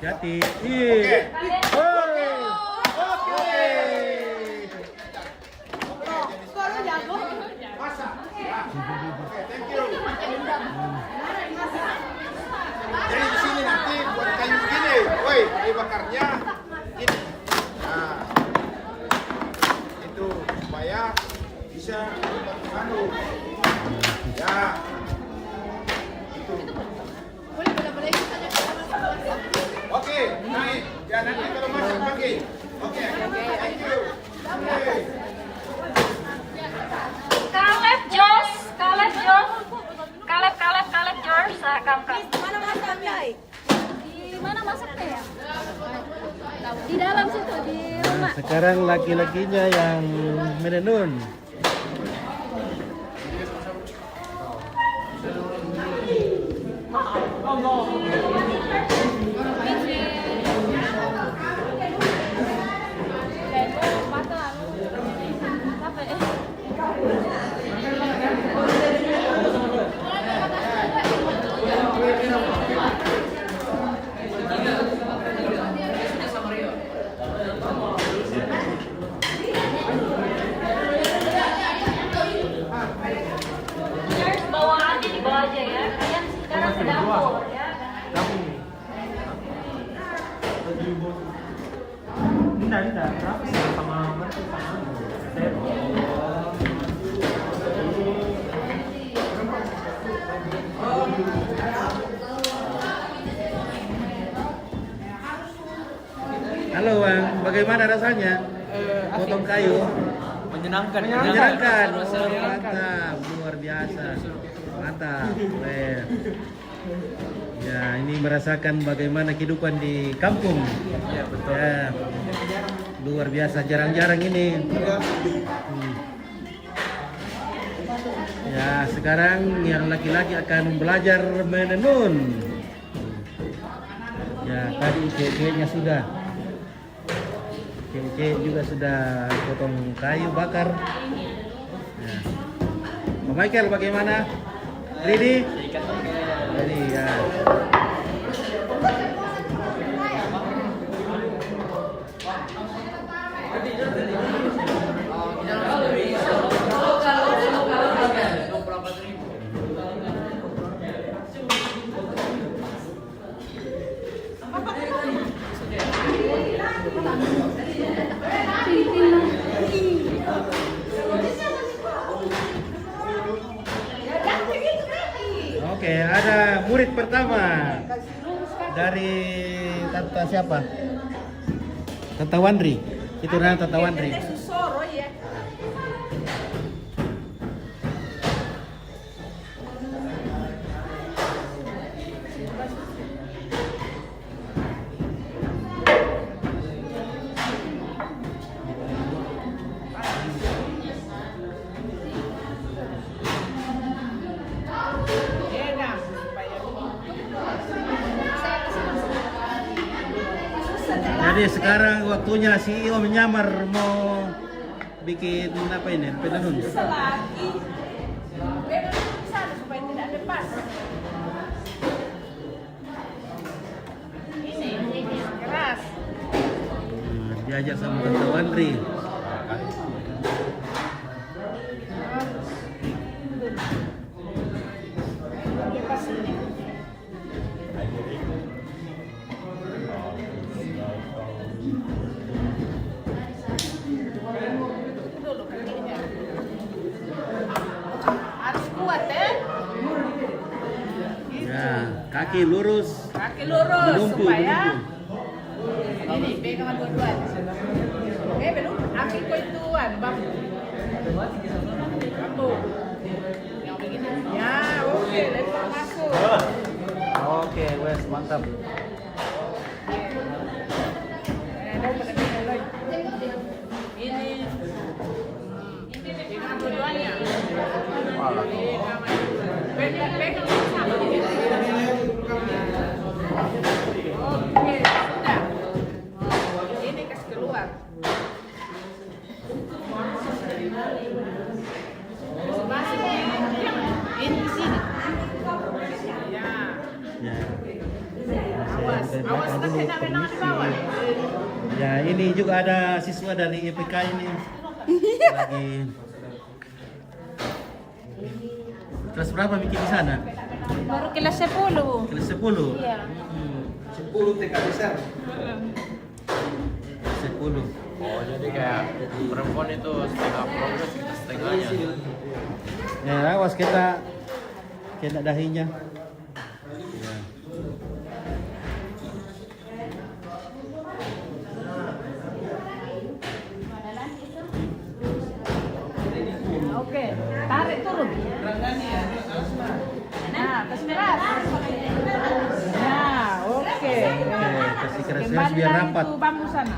Hati-hati. Oke. Woi. Oke. Kalau jago. Masa. Ya. Oke, thank you. Jadi di sini nanti buat kayu gini, woi, kayu bakarnya gini. Nah, itu supaya bisa anu. Ya. Itu. Boleh kita Oke, naik. Ya nanti kalau masuk pakai. Oke, thank you. Oke. Caleb Jos, Caleb Jos, Kak. Mana masaknya? Di mana masaknya ya? Di dalam situ, di rumah. Sekarang laki-lakinya yang menenun. Cheers, bawaannya dibawa aja ya. Kalian sekarang ke dapur ya. Tidak, berapa sih sama mereka sama Halo Bang, bagaimana rasanya? Potong kayu? menyenangkan. Menyenangkan. Oh, mantap, luar biasa. Mantap. Keren. Ya, ini merasakan bagaimana kehidupan di kampung. Ya, betul. Ya, luar biasa, jarang-jarang ini. Ya, sekarang yang laki-laki akan belajar menenun. Ya, tadi ceweknya sudah. Cewek juga sudah potong kayu bakar. Ya. Pak Michael bagaimana? Ready? Ready ya. Oke, ada murid pertama dari Tante siapa? Tante Wandri. Itu namanya Tante Wandri. Susoro ya. Jadi sekarang waktunya CEO menyamar mau bikin apa ini? Penenun. Selagi memang sana supaya tidak lepas. Ini keras. Diajak sama Tante Wandri. Lepas ini. Dulu kakinya. Harus kuat ya. Ya, kaki lurus. Kaki lurus Menumpu, supaya menumpu. ini pegangan dua-duaan. Belum aki ko ituan, bang. Satu. Yang begini. Ya, oke, lempar masuk. Oke, wes mantap. Ini pegangan dua-duanya. Pegang sama. Oke, sudah. Ini kasih keluar. Masih ini di sini. Ya. Ya. Awas. dari Awas belakang kan dulu. enak di bawah. Ya ini juga ada siswa dari IPK ini lagi. Kelas berapa bikin di sana? Baru kelas 10. Kelas 10? Iya. 10 TK besar. 10. Oh, jadi kayak perempuan itu setengah progres, kita setengahnya. Ya, awas kita kena dahinya. Ya. Oke, tarik turun. Nah, kasih keras. Nah, oke. Oke, kasih keras Kembali biar lagi rapat. tuh bambu sana.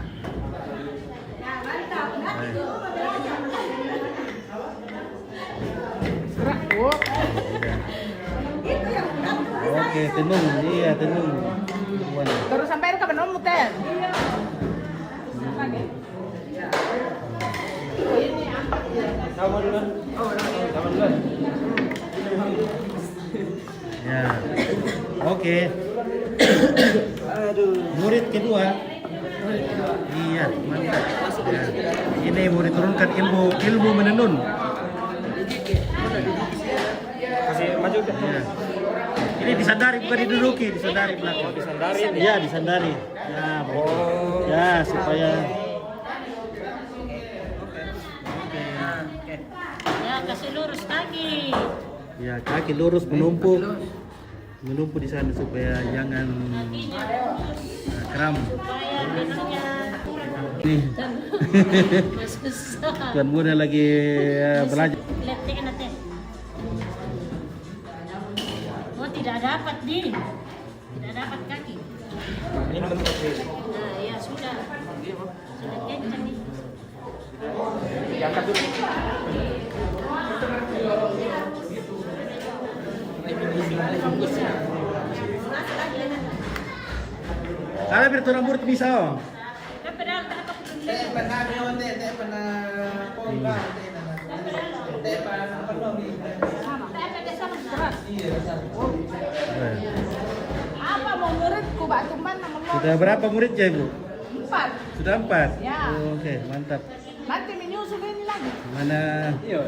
Gerak. Oh. Oke, tenung. Iya, tenung. Terus sampai ke benar muter. Sama duluan. Oh, sama duluan. Ya. Oke. Murid kedua. Iya, mantap. Ya. Ini murid turunkan ilmu menenun. Masih maju ke. Ya. Ini disandari bukan diduduki, disandari belakang. Disandari nih. Iya, disandari. Ya, ya supaya Ya, kasih lurus kaki. ya kaki lurus menumpuk di sana supaya jangan Kakinya lurus. kram. Supaya benangnya Nih, susah. tuan muda lagi belajar. Lihat deh, nanti. Oh, tidak dapat nih. Tidak dapat kaki. Ini bentuk sih. Nah, ya sudah. Sudah kencang nih. Diangkat dulu. Kalau berturang murid bisa. Oh. Kan pedal tak Apa mau muridku Mbak Tumban nama mau? Sudah berapa muridnya Ibu? 4. Sudah 4? Ya. Oke, mantap. Nanti menyusul ini lagi. Mana Iya.